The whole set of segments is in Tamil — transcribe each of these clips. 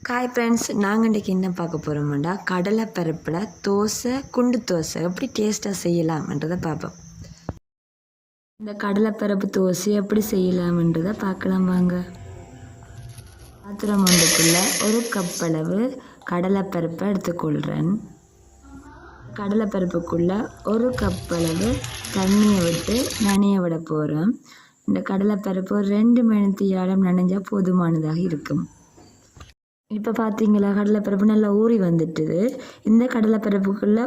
ஹாய் ஃப்ரெண்ட்ஸ், நாங்கள் இன்றைக்கி என்ன பார்க்க போகிறோம்டா கடலை பருப்பில் தோசை, குண்டு தோசை எப்படி டேஸ்ட்டாக செய்யலாம்ன்றதை பார்ப்போம். இந்த கடலைப்பருப்பு தோசை எப்படி செய்யலாம்ன்றதை பார்க்கலாம் வாங்க. பாத்திரம் ஒன்றுக்குள்ளே 1 கப் அளவு கடலைப்பருப்பை எடுத்துக்கொள்கிறேன். கடலைப்பருப்புக்குள்ளே 1 கப் அளவு தண்ணியை விட்டு நனைய விட போகிறோம். இந்த கடலைப்பருப்பு ஒரு 2 மணித்தியாலம் நனைஞ்சால் போதுமானதாக இருக்கும். இப்போ பார்த்தீங்களா, கடலைப்பருப்பு நல்லா ஊறி வந்துட்டுது. இந்த கடலைப்பருப்புக்குள்ளே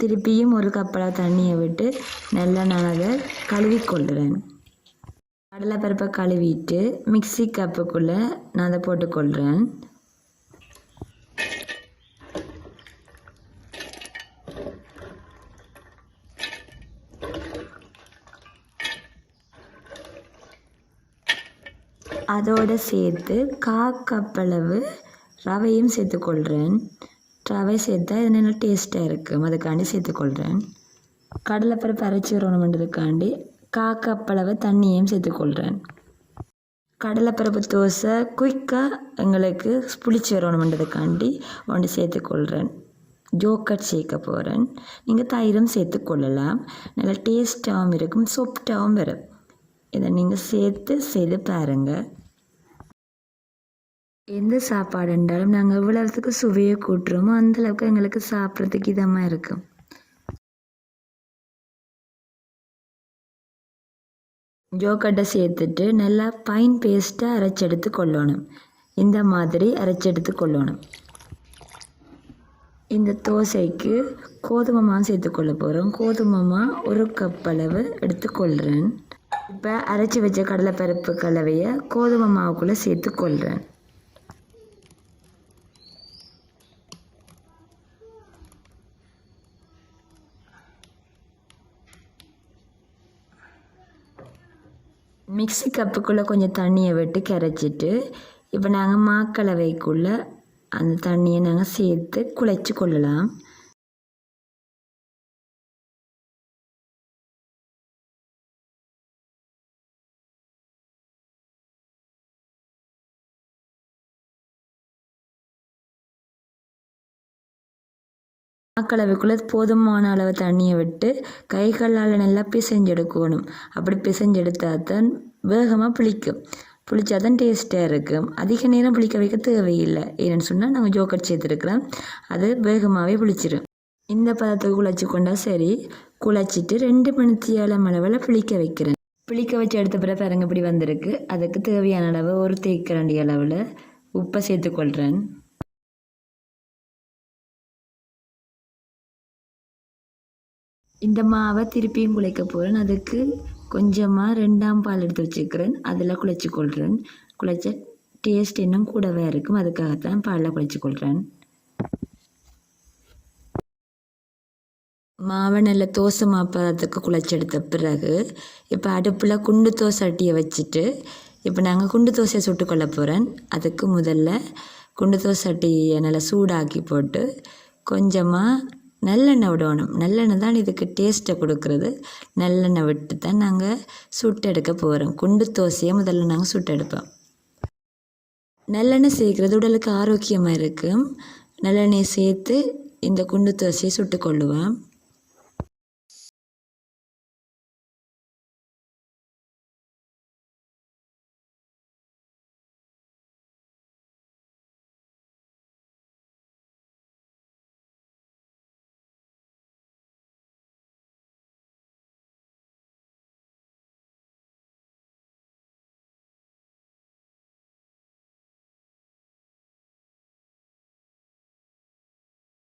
திருப்பியும் 1 கப் அளவு தண்ணியை விட்டு நல்லா நான் அதை கழுவிக்கொள்கிறேன். கடலைப்பருப்பை கழுவிட்டு மிக்சி கப்புக்குள்ளே நான் அதை போட்டுக்கொள்கிறேன். அதோடு சேர்த்து 1/4 கப் அளவு ரவையும் சேர்த்துக்கொள்கிறேன். ரவை சேர்த்தா இது நல்லா டேஸ்ட்டாக இருக்கும், அதுக்காண்டி சேர்த்துக்கொள்கிறேன். கடலைப்பருப்பு அரைச்சி வரணுன்றதுக்காண்டி 1/4 கப் அளவு தண்ணியும் சேர்த்துக்கொள்கிறேன். கடலைப்பருப்பு தோசை குயிக்காக எங்களுக்கு புளிச்சு வரணுன்றதுக்காண்டி ஒன்று சேர்த்துக்கொள்கிறேன். ஜோக்கட் சேர்க்க போகிறேன். நீங்கள் தயிரும் சேர்த்துக்கொள்ளலாம். நல்லா டேஸ்ட்டாகவும் இருக்கும், சாஃப்டாகவும் வரும். இதை நீங்கள் சேர்த்து செய்து பாருங்கள். எந்த சாப்பாடு இருந்தாலும் நாங்கள் எவ்வளவுக்கு சுவையை கூட்டுறோமோ அந்தளவுக்கு எங்களுக்கு சாப்பிட்றதுக்கு இதமாக இருக்கும். ஜோக்கட்டை சேர்த்துட்டு நல்லா ஃபைன் பேஸ்ட்டாக அரைச்செடுத்து கொள்ளணும். இந்த மாதிரி அரைச்செடுத்து கொள்ளணும். இந்த தோசைக்கு கோதுமை மாவு சேர்த்துக்கொள்ள போகிறோம். கோதுமை மாவு 1 கப் அளவு எடுத்துக்கொள்கிறேன். இப்போ அரைச்சி வச்ச கடலைப்பருப்பு கலவையை கோதுமை மாவுக்குள்ளே சேர்த்துக்கொள்கிறேன். மிக்சி கப்புக்குள்ளே கொஞ்சம் தண்ணியை விட்டு கரைச்சிட்டு இப்போ நாங்கள் மாக்கலவைக்குள்ளே அந்த தண்ணியை நாங்கள் சேர்த்து குழைச்சி கொள்ளலாம். மாக்கலவைக்குள்ளே போதுமான அளவு தண்ணியை விட்டு கைகளால் நல்லா பிசைஞ்செடுக்கணும். அப்படி பிசைஞ்செடுத்தால் தான் வேகமாக புளிக்கும். புளிச்சா தான் டேஸ்ட்டாக இருக்கும். அதிக நேரம் புளிக்க வைக்க தேவையில்லை. ஏன்னு சொன்னால் நாங்கள் ஜோக்கட் சேர்த்துருக்குறோம், அது வேகமாகவே புளிச்சிடும். இந்த பதத்துக்கு குழைச்சி கொண்டா சரி. குழைச்சிட்டு 2 மணித்தியாலம் அளவில் புளிக்க வைக்கிறேன். புளிக்க வச்சு எடுத்த பிறகு பாருங்க இப்படி வந்திருக்கு. அதுக்கு தேவையான அளவு 1 தேக்கரண்டி அளவில் உப்பை சேர்த்துக்கொள்கிறேன். இந்த மாவை திருப்பியும் குழைக்க போகிறேன். அதுக்கு கொஞ்சமாக 2ஆம் பால் எடுத்து வச்சுக்கிறேன். அதில் குழைச்சி கொள்கிறேன். குழைச்ச டேஸ்ட் இன்னும் கூடவே இருக்கும், அதுக்காகத்தான் பாலில் குழைச்சி கொள்கிறேன். மாவை நல்ல தோசை மாப்பதத்துக்கு குழைச்சி எடுத்த பிறகு இப்போ அடுப்பில் குண்டு தோசை சட்டியை வச்சுட்டு இப்போ நாங்கள் குண்டு தோசையை சுட்டுக்கொள்ள போகிறேன். அதுக்கு முதல்ல குண்டு தோசை சட்டியை நல்லா சூடாக்கி போட்டு கொஞ்சமாக நல்லெண்ணெய் விடணும். நல்லெண்ணெய் தான் இதுக்கு டேஸ்ட்டை கொடுக்குறது. நல்லெண்ணெய் விட்டு தான் நாங்கள் சுட்டெடுக்க போகிறோம். குண்டு தோசையை முதல்ல நாங்கள் சுட்டெடுப்போம். நல்லெண்ணெய் சேர்க்குறது உடலுக்கு ஆரோக்கியமாக இருக்கும். நல்லெண்ணெய் சேர்த்து இந்த குண்டு தோசையை சுட்டுக்கொள்ளுவோம்.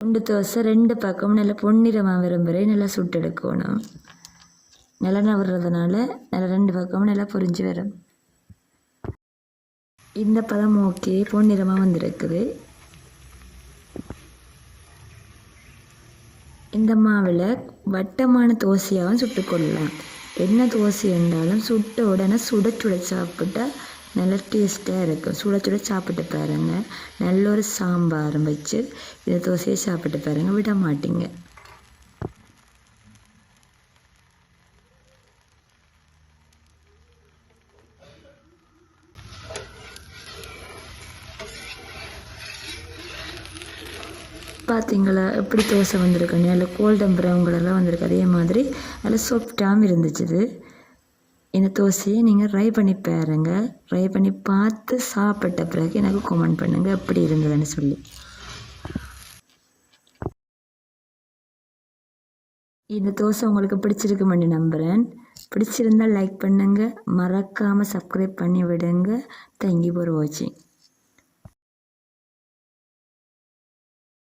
குண்டு தோசை 2 பக்கமும் நல்லா பொன்னிறமாக வரை நல்லா சுட்டெடுக்கணும். நல்லெண்ணெய் விடுறதுனால நல்லா 2 பக்கமும் நல்லா பொரிஞ்சு வரும். இந்த பதம் ஓகே, பொன்னிறமாக வந்திருக்குது. இந்த மாவில் வட்டமான தோசையாகவும் சுட்டுக்கொள்ளலாம். என்ன தோசை இருந்தாலும் சுட்ட உடனே சுட சுட சாப்பிட்டா நல்லா டேஸ்ட்டாக இருக்கும். சுட சுட சாப்பிட்டு பாருங்கள். நல்ல ஒரு சாம்பாரும் வச்சு இந்த தோசையை சாப்பிட்டு பாருங்கள், விட மாட்டீங்க. பார்த்தீங்களா எப்படி தோசை வந்திருக்கு, நல்ல கோல்டன் ப்ரௌன் கலரில் வந்திருக்கு. அதே மாதிரி நல்ல சாஃப்டாகவும் இருந்துச்சு. இந்த தோசையை நீங்கள் ட்ரை பண்ணி பாருங்க. ட்ரை பண்ணி பார்த்து சாப்பிட்ட பிறகு எனக்கு கமெண்ட் பண்ணுங்கள் எப்படி இருந்ததுன்னு சொல்லி. இந்த தோசை உங்களுக்கு பிடிச்சிருக்குமென்னு நம்புகிறேன். பிடிச்சிருந்தால் லைக் பண்ணுங்கள், மறக்காமல் சப்ஸ்கிரைப் பண்ணி விடுங்க. தேங்க்யூ ஃபார் வாட்சிங்.